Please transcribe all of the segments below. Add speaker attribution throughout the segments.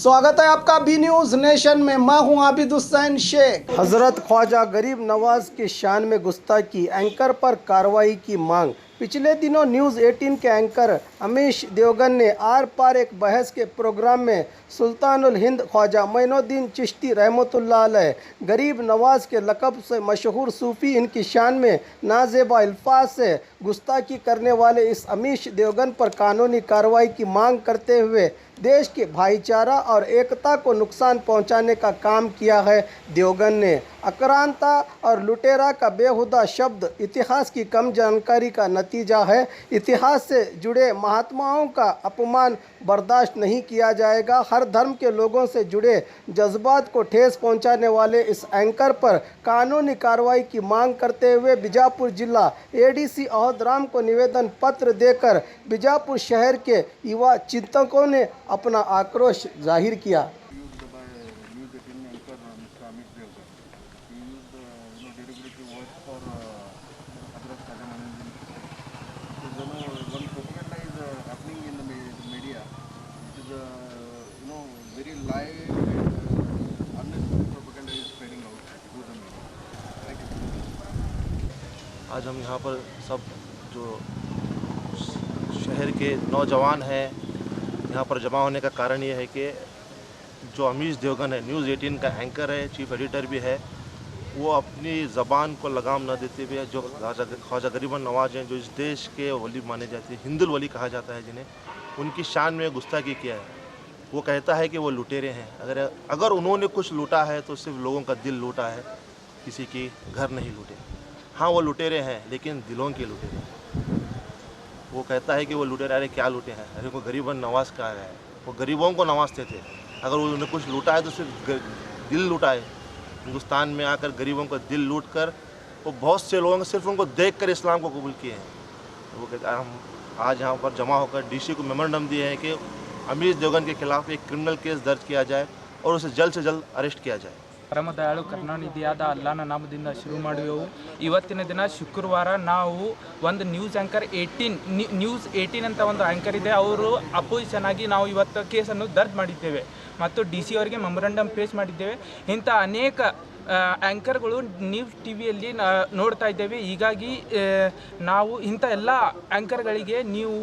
Speaker 1: स्वागत है आपका बी न्यूज नेशन में। मैं हूं आबिद हुसैन शेख। हजरत ख्वाजा गरीब नवाज की शान में गुस्ताखी, एंकर पर कार्रवाई की मांग। पिछले दिनों न्यूज़ 18 के एंकर अमीश देवगन ने आर पार एक बहस के प्रोग्राम में सुल्तानुल हिंद ख्वाजा मोइनुद्दीन चिश्ती रहमतुल्लाह अलैह गरीब नवाज के लक़ब से मशहूर सूफ़ी इनकी शान में नाजेबा अल्फाज से गुस्ताखी करने वाले इस अमीश देवगन पर कानूनी कार्रवाई की मांग करते हुए देश के भाईचारा और एकता को नुकसान पहुंचाने का काम किया है। देवगन ने आक्रांता और लुटेरा का बेहुदा शब्द इतिहास की कम जानकारी का नतीजा है। इतिहास से जुड़े महात्माओं का अपमान बर्दाश्त नहीं किया जाएगा। हर धर्म के लोगों से जुड़े जज्बात को ठेस पहुंचाने वाले इस एंकर पर कानूनी कार्रवाई की मांग करते हुए बीजापुर जिला एडीसी अहोदराम को निवेदन पत्र देकर बीजापुर शहर के युवा चिंतकों ने अपना आक्रोश जाहिर किया।
Speaker 2: आज हम यहाँ पर सब जो शहर के नौजवान हैं यहाँ पर जमा होने का कारण ये है कि जो अमीश देवगन है, न्यूज़ 18 का एंकर है, चीफ एडिटर भी है, वो अपनी ज़बान को लगाम न देते हुए जो ख्वाजा गरीब नवाज हैं, जो इस देश के वली माने जाते हैं, हिंदुल वली कहा जाता है जिन्हें, उनकी शान में गुस्ताखी किया है। वो कहता है कि वो लुटेरे हैं। अगर उन्होंने कुछ लूटा है तो सिर्फ लोगों का दिल लूटा है, किसी की घर नहीं लूटे। हाँ, वो लुटेरे हैं लेकिन दिलों के लुटेरे हैं। वो कहता है कि वो लुटेरे, अरे क्या लूटे हैं, अरे वो गरीब नवाज का है, वो गरीबों को नवाजते थे। अगर उन्होंने कुछ लूटा है तो सिर्फ दिल लूटा है। हिंदुस्तान में आकर गरीबों का दिल लूट कर वो बहुत से लोगों ने सिर्फ उनको देख कर इस्लाम को कबूल किए हैं। वो कहते हैं हम आज यहाँ पर जमा होकर डीसी को मेमोरेंडम दिए हैं कि अमीश देवगन के खिलाफ एक क्रिमिनल केस दर्ज किया जाए और उसे जल्द से जल्द अरेस्ट किया जाए।
Speaker 3: ಪರಮ ದಯಾಳು ಕರುಣಾನಿಧಿಯಾದ ಅಲ್ಲಾಹನ ನಾಮದಿಂದ ಶುರು ಮಾಡುವೆವು। ಇವತ್ತಿನ ದಿನ ಶುಕ್ರವಾರ ನಾವು ಒಂದು ನ್ಯೂಸ್ ಆ್ಯಂಕರ್ 18 ನ್ಯೂಸ್ 18 ಅಂತ ಒಂದು ಆ್ಯಂಕರ್ ಇದೆ, ಅವರು ಅಪೋಸಿಷನ್ ಆಗಿ ನಾವು ಇವತ್ತು ಕೇಸನ್ನು ದರ್ಜ್ ಮಾಡಿದ್ದೇವೆ ಮತ್ತು ಡಿ ಸಿ ಅವರಿಗೆ ಮೆಮೊರಂಡಮ್ ಪೇಶ್ ಮಾಡಿದ್ದೇವೆ। ಇಂಥ ಅನೇಕ ಆ್ಯಂಕರ್ಗಳು ನ್ಯೂಸ್ ಟಿ ವಿಯಲ್ಲಿ ನೋಡ್ತಾ ಇದ್ದೇವೆ। ಹೀಗಾಗಿ ನಾವು ಇಂಥ ಎಲ್ಲ ಆ್ಯಂಕರ್ಗಳಿಗೆ ನೀವು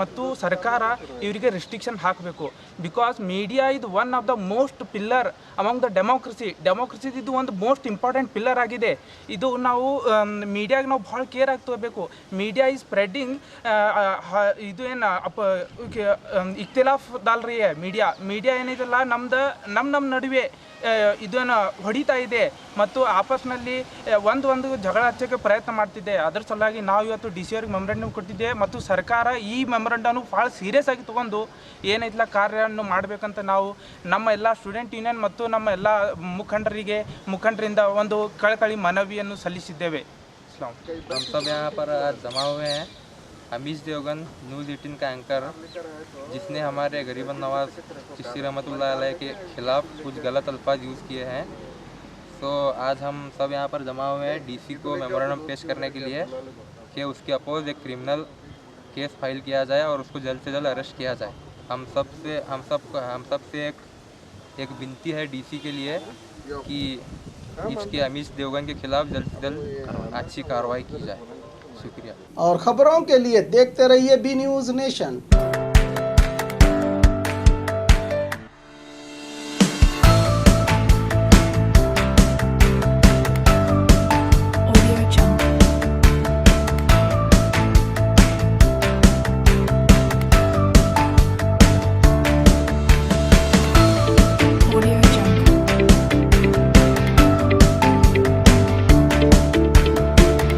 Speaker 3: ಮತ್ತು ಸರ್ಕಾರ ಇವರಿಗೆ ರೆಸ್ಟ್ರಿಕ್ಷನ್ ಹಾಕಬೇಕು। ಬಿಕಾಸ್ ಮೀಡಿಯಾ ಇದು one of the most pillar among the democracy ಇದು ಒಂದು ಮೋಸ್ಟ್ ಇಂಪಾರ್ಟೆಂಟ್ ಪಿಲ್ಲರ್ ಆಗಿದೆ। ಇದು ನಾವು ಮೀಡಿಯಾಗೆ ನಾವು ಭಾಳ ಕೇರ್ ಆಗ್ತಬೇಕು। ಮೀಡಿಯಾ ಈಸ್ ಸ್ಪ್ರೆಡ್ಡಿಂಗ್ ಇದು ಏನು ಇಖ್ತಿಲಾಫ್ ದಾಲ್ರಿ ಮೀಡಿಯಾ ಏನಿದೆಲ್ಲ ನಮ್ಮ ನಡುವೆ ಇದನ್ನು ಹೊಡಿತಾ ಇದೆ ಮತ್ತು ಆಪಸ್ನಲ್ಲಿ ಒಂದು ಜಗಳ ಹಚ್ಚೋಕ್ಕೆ ಪ್ರಯತ್ನ ಮಾಡ್ತಿದ್ದೆ। ಅದರ ಸಲುವಾಗಿ ನಾವು ಇವತ್ತು ಡಿ ಸಿ ಅವ್ರಿಗೆ ಮೆಮೊರಂಡಮ್ ಕೊಟ್ಟಿದ್ದೆ ಮತ್ತು ಸರ್ಕಾರ ಈ ಮೆಮೊರಂಡಮ್ನು ಭಾಳ ಸೀರಿಯಸ್ ಆಗಿ ತೊಗೊಂಡು ಏನೈತಲ್ಲ ಕಾರ್ಯವನ್ನು ಮಾಡಬೇಕಂತ ನಾವು ನಮ್ಮ ಎಲ್ಲ ಸ್ಟೂಡೆಂಟ್ ಯೂನಿಯನ್ ಮತ್ತು ನಮ್ಮ ಎಲ್ಲ ಮುಖಂಡರಿಂದ ಒಂದು ಕಳಕಳಿ ಮನವಿಯನ್ನು ಸಲ್ಲಿಸಿದ್ದೇವೆ।
Speaker 4: हम सब यहाँ पर आज जमा हुए हैं। अमीश देवगन न्यूज़ 18 का एंकर, जिसने हमारे गरीब नवाज चिश्ती रहमतुल्लाह अलैह के ख़िलाफ़ कुछ गलत अल्फाज यूज़ किए हैं। तो आज हम सब यहाँ पर जमा हुए हैं डीसी को मेमोरेंडम पेश करने के लिए कि उसके अपोज एक क्रिमिनल केस फाइल किया जाए और उसको जल्द से जल्द अरेस्ट किया जाए। हम सब से एक विनती है डीसी के लिए कि इसके अमीश देवगन के खिलाफ जल्द से जल्द अच्छी कार्रवाई की जाए। शुक्रिया।
Speaker 1: और खबरों के लिए देखते रहिए बी न्यूज नेशन।